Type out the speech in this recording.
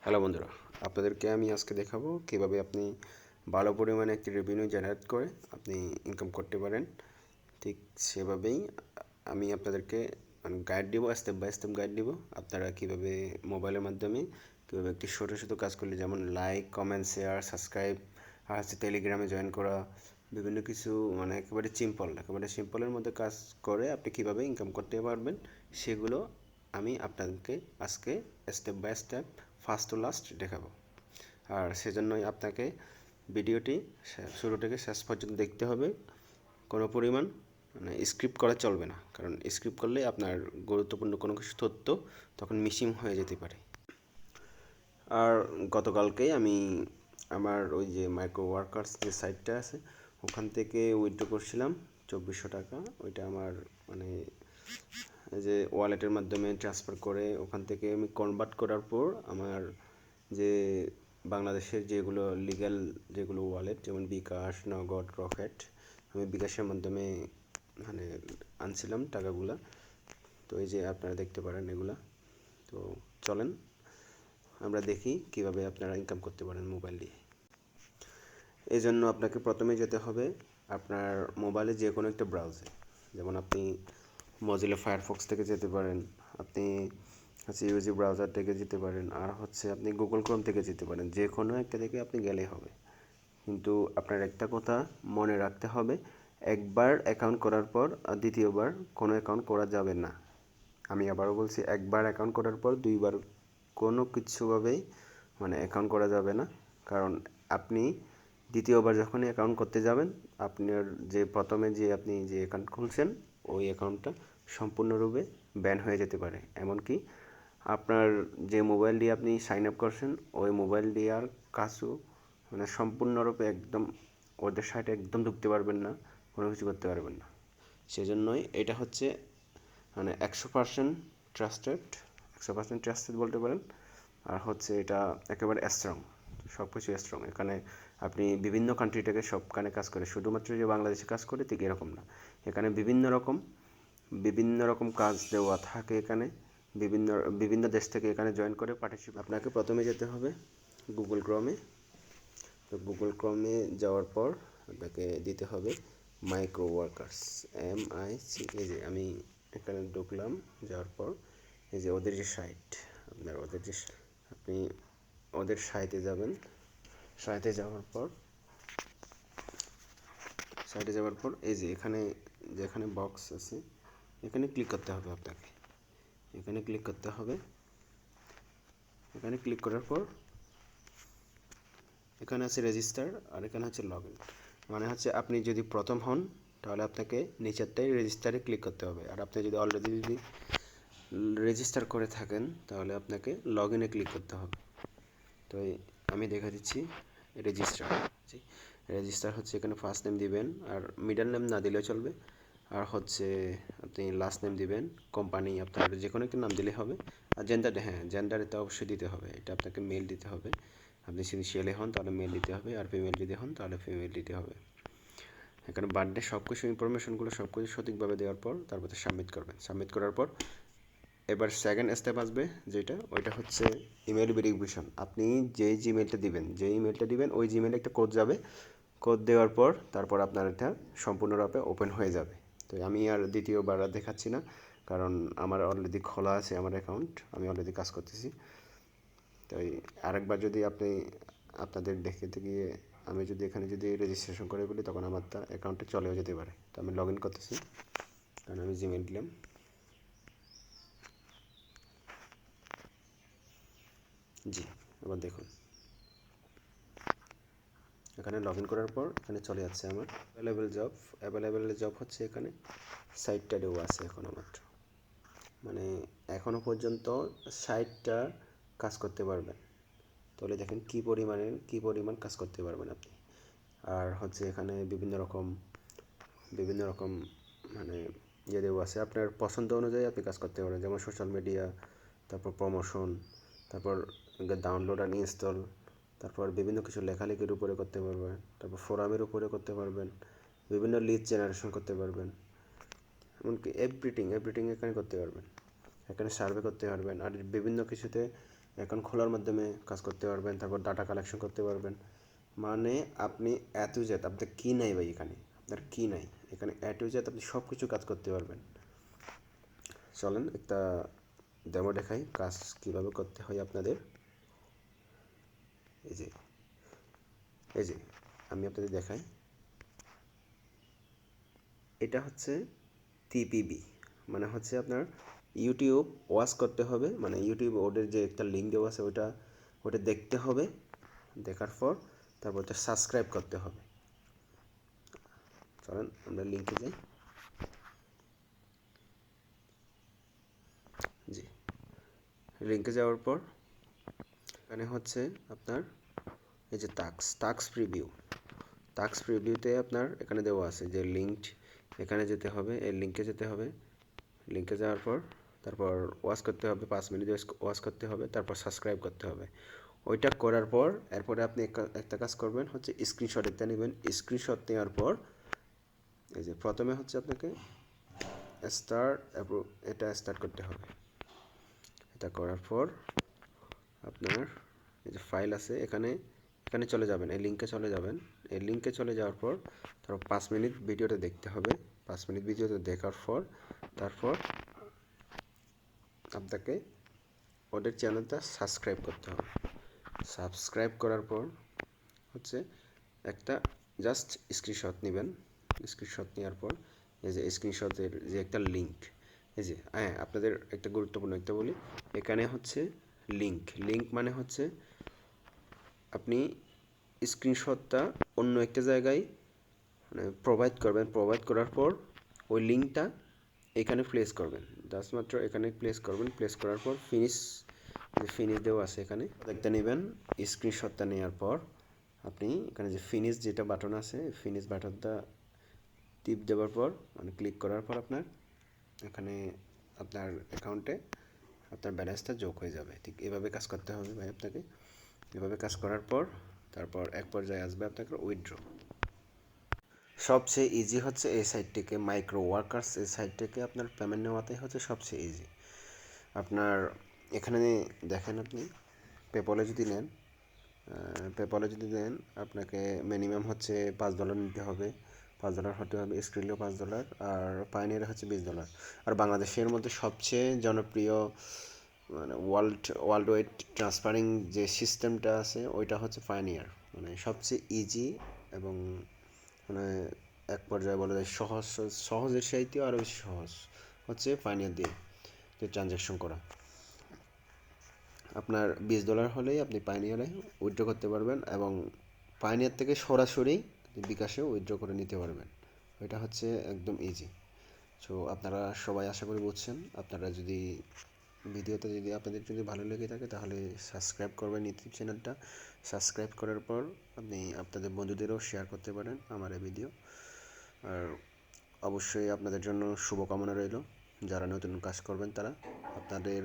Hello বন্ধুরা, আপনাদেরকে আমি আজকে দেখাবো কীভাবে আপনি ভালো পরিমাণে একটি রেভিনিউ জেনারেট করে আপনি ইনকাম করতে পারেন। ঠিক সেভাবেই আমি আপনাদেরকে গাইড দিব, স্টেপ বাই স্টেপ গাইড দিব। আপনারা কীভাবে মোবাইলের মাধ্যমে কীভাবে একটি ছোটো ছোটো কাজ করলে, যেমন লাইক, কমেন্ট, শেয়ার, সাবস্ক্রাইব, আর টেলিগ্রামে জয়েন করা, বিভিন্ন কিছু একেবারে সিম্পলের মধ্যে কাজ করে আপনি কীভাবে ইনকাম করতে পারবেন, সেগুলো আমি আপনাদেরকে আজকে step by step first to last দেখাবো। আর সেজন্যই আপনাকে ভিডিওটি শুরু থেকে শেষ পর্যন্ত দেখতে হবে। কোনো পরিমাণ স্ক্রিপ্ট করা চলবে না, কারণ স্ক্রিপ্ট করলে আপনার গুরুত্বপূর্ণ কোনো কিছু তথ্য তখন মিসিং হয়ে যেতে পারে। আর গতকালকেই আমি আমার ওই যে মাইক্রো ওয়ার্কার্স যে সাইটটা আছে, ওখান থেকে উইথড্র করছিলাম 2400 টাকা। ওইটা আমার যে ওয়ালেটের মাধ্যমে ট্রান্সফার করে ওখান থেকে আমি কনভার্ট করার পর আমার যে বাংলাদেশের যেগুলো লিগ্যাল যেগুলো ওয়ালেট, যেমন বিকাশ, নগদ, রকেট, আমি বিকাশের মাধ্যমে আনছিলাম টাকাগুলা। তো এই যে আপনারা দেখতে পারেন এগুলা। তো চলেন আমরা দেখি কিভাবে আপনারা ইনকাম করতে পারেন মোবাইল দিয়ে। এই জন্য আপনাকে প্রথমে যেতে হবে আপনার মোবাইলে যে কোনো একটা ব্রাউজারে। যেমন আপনি মজিলা ফায়ারফক্স থেকে যেতে পারেন, আপনি ইউজি ব্রাউজার থেকে যেতে পারেন, আর আপনি গুগল ক্রোম থেকে যেতে পারেন। যে কোনো একটা থেকে আপনি গেলেই হবে। কিন্তু আপনার একটা কথা মনে রাখতে হবে, একবার অ্যাকাউন্ট করার পর আর দ্বিতীয়বার কোনো অ্যাকাউন্ট করা যাবে না। আমি আবারও বলছি, একবার অ্যাকাউন্ট করার পর দুইবার কোনো কিছুভাবেই অ্যাকাউন্ট করা যাবে না। কারণ আপনি দ্বিতীয়বার যখনই অ্যাকাউন্ট করতে যাবেন, আপনার যে প্রথমে যে আপনি যে অ্যাকাউন্ট খুলছেন ওই অ্যাকাউন্টটা সম্পূর্ণরূপে ব্যান হয়ে যেতে পারে। এমনকি আপনার যে মোবাইল দিয়ে আপনি সাইন আপ করছেন ওই মোবাইল দিয়ে আর কাজও সম্পূর্ণরূপে একদম ওদের সাইটে একদম ঢুকতে পারবেন না, কোনো কিছু করতে পারবেন না। সেজন্যই এটা 100% ট্রাস্টেড, 100% ট্রাস্টেড বলতে পারেন। আর এটা একেবারে স্ট্রং, সব কিছু স্ট্রং। এখানে আপনি বিভিন্ন কান্ট্রি থেকে সবখানে কাজ করে, শুধুমাত্র যে বাংলাদেশে কাজ করে ঠিক এরকম না। এখানে বিভিন্ন রকম কাজ দেওয়া থাকে। এখানে বিভিন্ন দেশ থেকে এখানে জয়েন করে পার্টিসিপেট। আপনাকে প্রথমে যেতে হবে গুগল ক্রোমে। তো গুগল ক্রোমে যাওয়ার পর আপনাকে দিতে হবে মাইক্রো ওয়ার্কার্স, MIC। এই যে আমি এখানে ঢুকলাম, যাওয়ার পর এই যে ওদের যে সাইট, আপনি ওদের সাইটে যাবেন। সাইটে যাওয়ার পর এই যে যেখানে বক্স আছে এখানে ক্লিক করতে হবে আপনাকে। এখানে ক্লিক করার পর এখানে আছে রেজিস্টার, আর এখানে লগ ইন। আপনি যদি প্রথম হন তাহলে আপনাকে নিচেরটাই রেজিস্টারে ক্লিক করতে হবে। আর আপনি যদি অলরেডি রেজিস্টার করে থাকেন তাহলে আপনাকে লগ ইনে ক্লিক করতে হবে। তো আমি দেখা দিচ্ছি রেজিস্টার এখানে ফার্স্ট নেম দিবেন, আর মিডল নেম না দিলেও চলবে। আর আপনি লাস্ট নেম দিবেন, কোম্পানি আপনার যে কোনো একটা নাম দিলে হবে। আর জেন্ডার এটা অবশ্যই দিতে হবে, এটা আপনাকে মেল দিতে হবে। আপনি যদি ছেলে হন তাহলে মেল দিতে হবে, আর ফিমেল যদি হন তাহলে ফিমেল দিতে হবে। এখানে বার্থডে সব কিছু ইনফরমেশনগুলো সব কিছু সঠিকভাবে দেওয়ার পর তারপর সাবমিট করবেন। সাবমিট করার পর এবার সেকেন্ড স্টেপ আসবে, ওইটা ইমেল ভেরিফিকেশন। আপনি যে ইমেলটা দিবেন ওই জিমেলে একটা কোড যাবে। কোড দেওয়ার পর তারপর আপনার এটা সম্পূর্ণরূপে ওপেন হয়ে যাবে। তো আমি আর দ্বিতীয়বার আর দেখাচ্ছি না, কারণ আমার অলরেডি খোলা আছে আমার অ্যাকাউন্ট, আমি অলরেডি কাজ করতেছি। তাই আরেকবার যদি আপনাদের দেখতে গিয়ে আমি এখানে রেজিস্ট্রেশন করে বলি, তখন আমার অ্যাকাউন্টে চলেও যেতে পারে। তো আমি লগ ইন করতেছি, কারণ আমি জিমেল দিলাম। জি, এবার দেখুন এখানে লগ ইন করার পর এখানে চলে যাচ্ছে আমার অ্যাভেলেবেল জব এখানে সাইটটা দেওয়া আছে এখনও মাত্র, এখনও পর্যন্ত 60টা কাজ করতে পারবেন। তাহলে দেখেন কী পরিমাণ কাজ করতে পারবেন আপনি। আর এখানে বিভিন্ন রকম দেওয়া আছে, আপনার পছন্দ অনুযায়ী আপনি কাজ করতে পারেন। যেমন সোশ্যাল মিডিয়া, তারপর প্রমোশন, তারপর ডাউনলোড আর ইনস্টল, তারপর বিভিন্ন কিছু লেখালেখির উপরে করতে পারবেন, তারপর ফোরামের উপরে করতে পারবেন, বিভিন্ন লিড জেনারেশন করতে পারবেন, এমনকি এভরিথিং এখানে করতে পারবেন। এখানে সার্ভে করতে পারবেন, আর বিভিন্ন কিছুতে অ্যাকাউন্ট খোলার মাধ্যমে কাজ করতে পারবেন, তারপর ডাটা কালেকশন করতে পারবেন। মানে আপনি এ টু জেড, আপনার কী নাই ভাই এখানে, আপনার কী নাই এখানে, এ টু জেড আপনি সব কিছু কাজ করতে পারবেন। চলেন একটা ডেমো দেখাই কাজ কীভাবে করতে হয় আপনাদের। এই যে এই যে আমি আপনাদের দেখাই, এটা হচ্ছে টিপিবি, মানে হচ্ছে আপনার ইউটিউব ওয়াচ করতে হবে, মানে ইউটিউব ওদের যে একটা লিঙ্ক দেওয়া আছে ওটা দেখতে হবে, দেখার পর তারপর ওটা সাবস্ক্রাইব করতে হবে। চলেন আমরা লিঙ্কে যাই। জি, লিঙ্কে যাওয়ার পর এখানে হচ্ছে আপনার এই যে টাস্ক প্রিভিউতে আপনার এখানে দেওয়া আছে যে লিঙ্ক, এখানে যেতে হবে, এই লিঙ্কে যেতে হবে। লিঙ্কে যাওয়ার পর তারপর ওয়াচ করতে হবে, 5 মিনিট ওয়াচ করতে হবে, তারপর সাবস্ক্রাইব করতে হবে। ওইটা করার পর এরপরে আপনি একটা কাজ করবেন, হচ্ছে স্ক্রিনশট একটা নেবেন। স্ক্রিনশট নেওয়ার পর এই যে প্রথমে হচ্ছে আপনাকে এটা স্টার্ট করতে হবে। এটা করার পর আপনার এই যে ফাইল আছে এখানে এখানে চলে যাবেন, এই লিঙ্কে চলে যাবেন। এই লিঙ্কে চলে যাওয়ার পর তারপর 5 মিনিট ভিডিওটা দেখতে হবে। 5 মিনিট ভিডিওটা দেখার পর তারপর আপনাকে ওদের চ্যানেলটা সাবস্ক্রাইব করতে হবে। সাবস্ক্রাইব করার পর হচ্ছে একটা জাস্ট স্ক্রিনশট নেবেন। স্ক্রিনশট নেওয়ার পর এই যে স্ক্রিনশটের যে একটা লিঙ্ক, এই যে হ্যাঁ আপনাদের একটা গুরুত্বপূর্ণ একটা বলি, এখানে হচ্ছে লিঙ্ক মানে হচ্ছে আপনি স্ক্রিনশটটা অন্য একটা জায়গায় মানে প্রোভাইড করার পর ওই লিঙ্কটা এখানে প্লেস করবেন, জাস্ট মাত্র এখানে প্লেস করবেন। প্লেস করার পর ফিনিশ দেওয়া আছে এখানে একটা নেবেন। স্ক্রিনশটটা নেওয়ার পর আপনি এখানে যে ফিনিশ যেটা বাটন আছে, ফিনিশ বাটনটা টিপ দেওয়ার পর মানে ক্লিক করার পর আপনার এখানে আপনার অ্যাকাউন্টে আপনার ব্যালেন্সটা যোগ হয়ে যাবে। ঠিক এভাবে কাজ করতে হবে ভাই আপনাকে। এভাবে কাজ করার পর তারপর এক পর্যায়ে আসবে আপনাকে উইথড্র। সবচেয়ে ইজি হচ্ছে এই সাইট থেকে, মাইক্রো ওয়ার্কার্স এই সাইট থেকে আপনার পেমেন্ট নেওয়াটাই হচ্ছে সবচেয়ে ইজি। আপনার এখানে দেখেন, আপনি পেপলে যদি নেন আপনাকে মিনিমাম হচ্ছে $5 নিতে হবে, $5 হতে হবে, স্ক্রিনলেও $5, আর পাইনিয়ারে হচ্ছে $20। আর বাংলাদেশের মধ্যে সবচেয়ে জনপ্রিয় মানে ওয়ার্ল্ড ওয়াইড ট্রান্সফারিং যে সিস্টেমটা আছে ওইটা হচ্ছে পাইনিয়ার, মানে সবচেয়ে ইজি এবং মানে এক পর্যায়ে বলা যায় সহজের চাইতেও আরও বেশি সহজ হচ্ছে পাইনিয়ার দিয়ে যে ট্রানজ্যাকশন করা। আপনার $20 হলেই আপনি পাইনিয়ারে উইথড্র করতে পারবেন এবং পাইনিয়ার থেকে সরাসরি বিকাশেও উইথড্র করে নিতে পারবেন। এটা হচ্ছে একদম ইজি। সো আপনারা সবাই আশা করি বুঝছেন। আপনারা যদি ভিডিওটা যদি আপনাদের যদি ভালো লেগে থাকে তাহলে সাবস্ক্রাইব করবেন ইউটিউব চ্যানেলটা। সাবস্ক্রাইব করার পর আপনি আপনাদের বন্ধুদেরও শেয়ার করতে পারেন আমার এই ভিডিও। আর অবশ্যই আপনাদের জন্য শুভকামনা রইল, যারা নতুন কাজ করবেন তারা আপনাদের